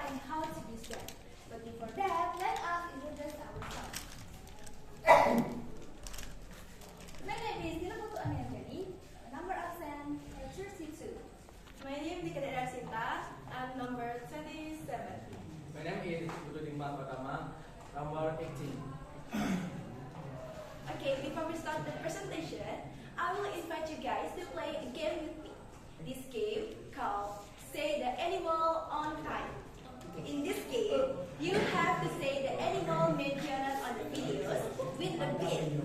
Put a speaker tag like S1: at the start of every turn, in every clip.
S1: and how to use them. But before that, let us introduce ourselves. My name is Dina Putu Amianjani, number absent 32.
S2: My name is Dika Sita. I'm number 27.
S3: My name is Putu Dimba Pratama, number 18.
S2: Okay, before we start the presentation, I will invite you guys to play a game with me. This game called Say the Animal on Time. In this game, you have to say the animal mentioned on the videos with a beat.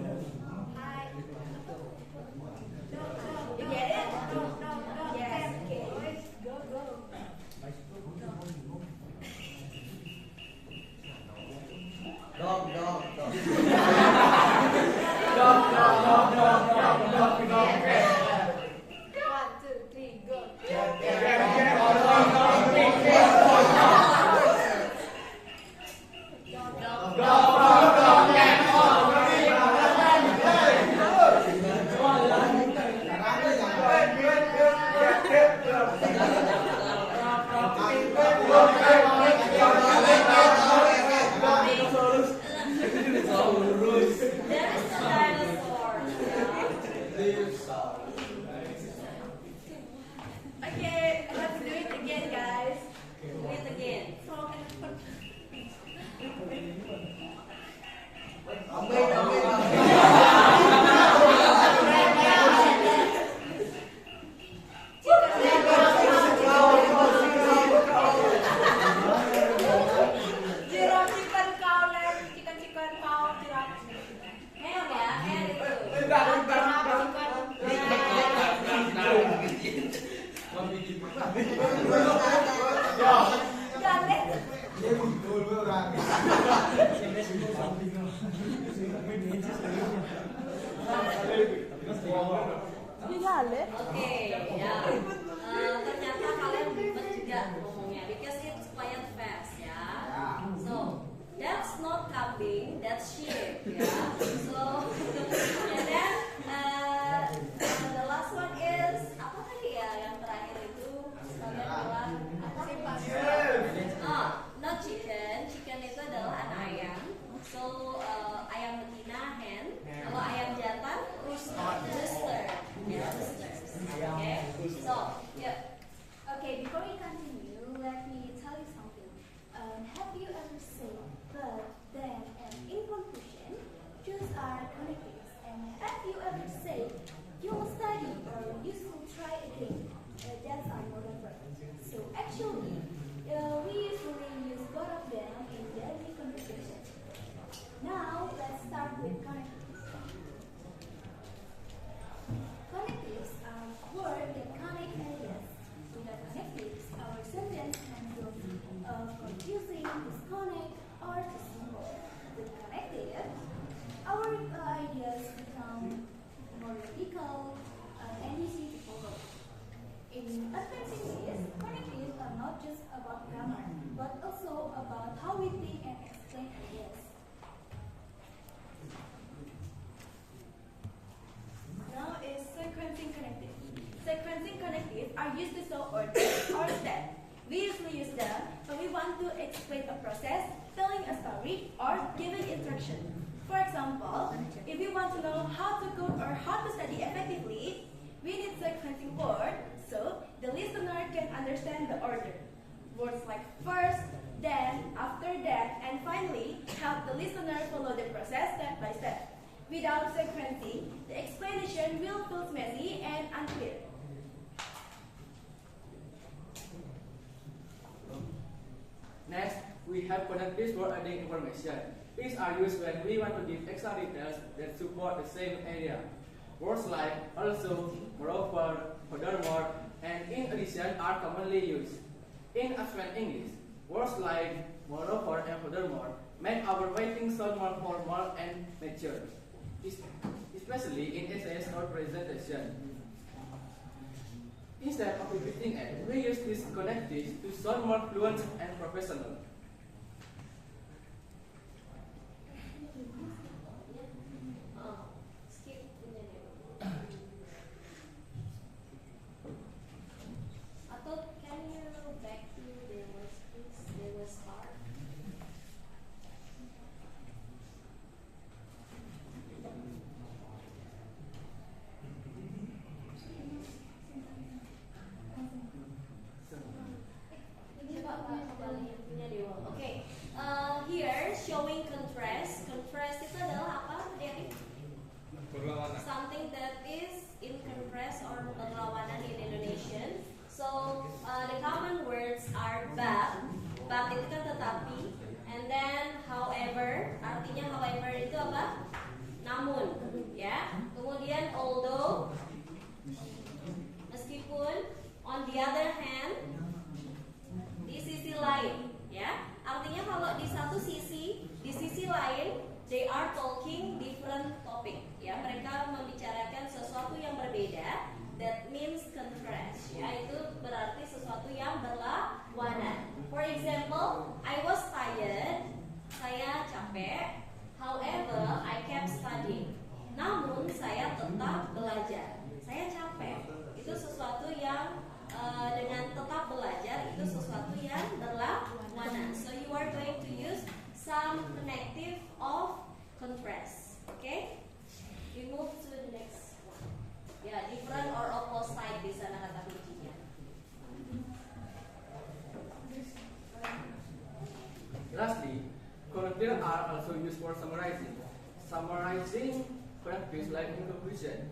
S2: You get it? Yes, okay. Go.
S4: Dog.
S2: One, two, three, go. There is a dinosaur. Okay, I have to do it again, guys. Do it again. Giraffe, chicken cow, lamb, chicken cow, giraffe. Hen ya, hen itu. Oke, ya. Ternyata kalian ribet juga ngomongnya because it's quite fast ya. So that's not kambing, that's sheep ya. So and then the last one is apa tadi ya yang terakhir itu kalian bilang apa? Not chicken. Chicken itu adalah anak ayam. So ayam betina hen. Kalau ayam jantan rooster. Ya, roosters. Okay. So yeah.
S1: Okay, before we continue, let me tell you something. Have you ever said but, then, and in conclusion, choose are connected? And have you ever said you will study or you should try again? That's our modern verb. So actually, we usually use both of them in daily conversation. Now let's start with connectives. Connectives are words that connect ideas. Without connectives, our sentence can go confusing, disconnect, or simple. With connective, our ideas become more logical and easy to follow. In advancing this, connectives are not just about grammar, but also about how we think and explain ideas.
S2: Now is sequencing connectives. Sequencing connectives are used to show order or step. We usually use them when we want to explain a process, telling a story, or giving instruction. For example, if we want to know how to cook or how to study effectively, we need sequencing words so the listener can understand the order. Words like first, then, after that, and finally help the listener follow the process step by step. Without sequencing, the explanation will feel messy and unclear.
S3: Next, we have connectives for adding information. These are used when we want to give extra details that support the same area. Words like also, moreover, furthermore, and in addition are commonly used. In abstract English, words like moreover and furthermore make our writing sound more formal and mature, especially in essays or presentation. Instead of repeating it, we use these connectives to sound more fluent and professional.
S1: Atau can you back to the words please?
S5: Okay. Here showing contrast. Contrast itu adalah apa? Dari
S6: Berlawanan.
S5: something that is in contrast or berlawanan in Indonesian. So the common words are but itu kan tetapi, and then however, artinya however itu apa? Namun, ya. Kemudian although, meskipun, on the other hand, di sisi lain, ya. Artinya kalau di satu sisi, di sisi lain, they are talking different topic, ya. Mereka membicarakan sesuatu yang berbeda. That means contrast, ya. Itu berarti sesuatu yang berlawanan. For example, I was tired. Saya capek. However, I kept studying. Namun saya tetap belajar. Saya capek. Itu sesuatu yang dengan tetap belajar itu sesuatu yang berlawanan. So you are going to use some connective of contrast. Okay? We move to the next one. Ya, different or opposite di sana kata kuncinya.
S3: Lastly, connectives are also used for summarizing. Summarizing connectives like in conclusion.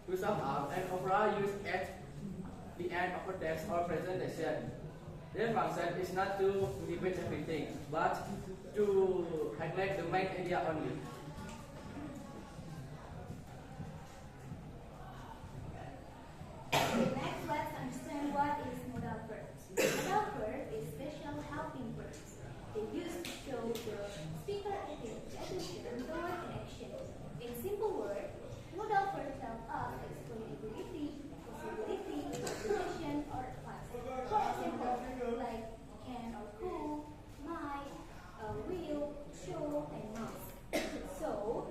S3: To sum up, an overall used at the end of a text or presentation. Their function is not to repeat everything, but to highlight the main idea only.
S1: Next, let's understand what is modal verbs. Modal verb is special helping verbs. They use to show the speaker attention toward an action. In simple words, modal verbs help us explain ability, possibility, situation, or advice. For example, like can or could, might, will, show, and must. So,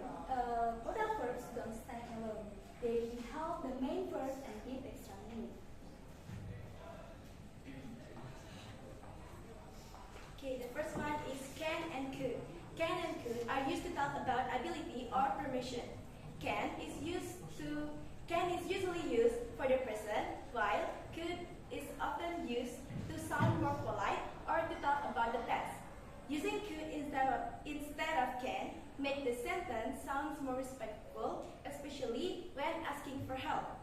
S1: modal verbs don't stand alone. They help the main verb and give extra meaning.
S2: Okay, the first one is can and could. Can and could are used to talk about ability or permission. Can is usually used for the present, while could is often used to sound more polite or to talk about the past. Using could instead of can make the sentence sounds more respectful, especially when asking for help.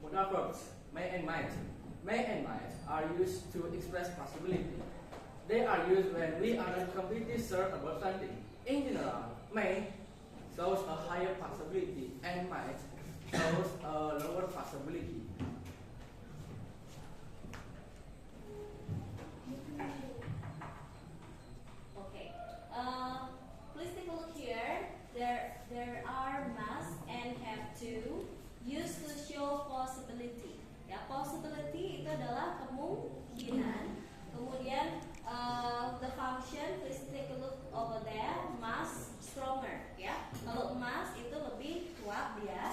S3: Modal verbs may and might. May and might are used to express possibility. They are used when we are not completely sure about something. In general, may shows a higher possibility and might shows a lower possibility.
S5: Okay. Please take a look here. There are must and have to used to show possibility. Ya, possibility itu adalah kemungkinan. Kemudian the function, please take a look over there. Must stronger. Ya, kalau must itu lebih kuat dia.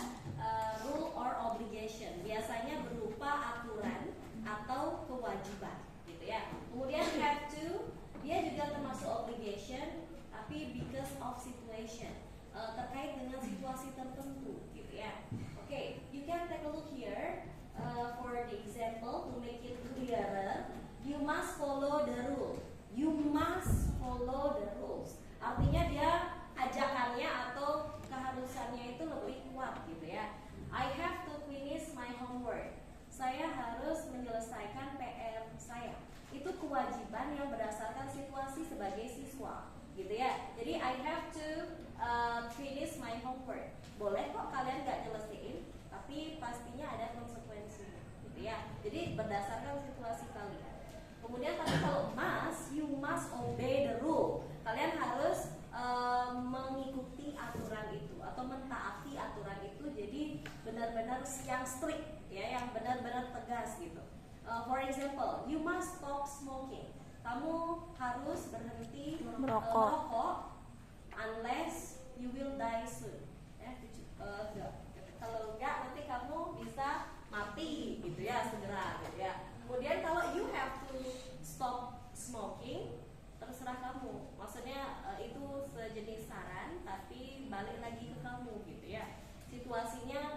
S5: Rule or obligation. Biasanya berupa aturan atau kewajiban, gitu ya. Kemudian have to, dia juga termasuk obligation, tapi because of situation, terkait dengan situasi tertentu, gitu ya. Okay, you can take a look here for the example to make it clearer. You must follow the rule. You must follow the rules. Artinya dia ajakannya atau keharusannya itu lebih kuat, gitu ya. I have to finish my homework. Saya harus menyelesaikan PR saya. Itu kewajiban yang berdasarkan situasi sebagai siswa, gitu ya. Jadi I have to finish my homework. Boleh kok kalian gak nyelesain, tapi pastinya ada konsekuensinya, gitu ya. Jadi berdasarkan situasi kalian. Kemudian tapi kalau must, you must obey the rule. Kalian harus mengikuti aturan itu atau mentaati aturan itu. Jadi benar-benar yang strict, ya, yang benar-benar tegas gitu. For example, you must stop smoking. Kamu harus berhenti merokok unless you will die soon. Kalau enggak nanti kamu bisa mati, gitu ya, segera, gitu ya. Kemudian kalau you have to stop smoking, terserah kamu. Maksudnya itu sejenis saran, tapi balik lagi ke kamu, gitu ya. Situasinya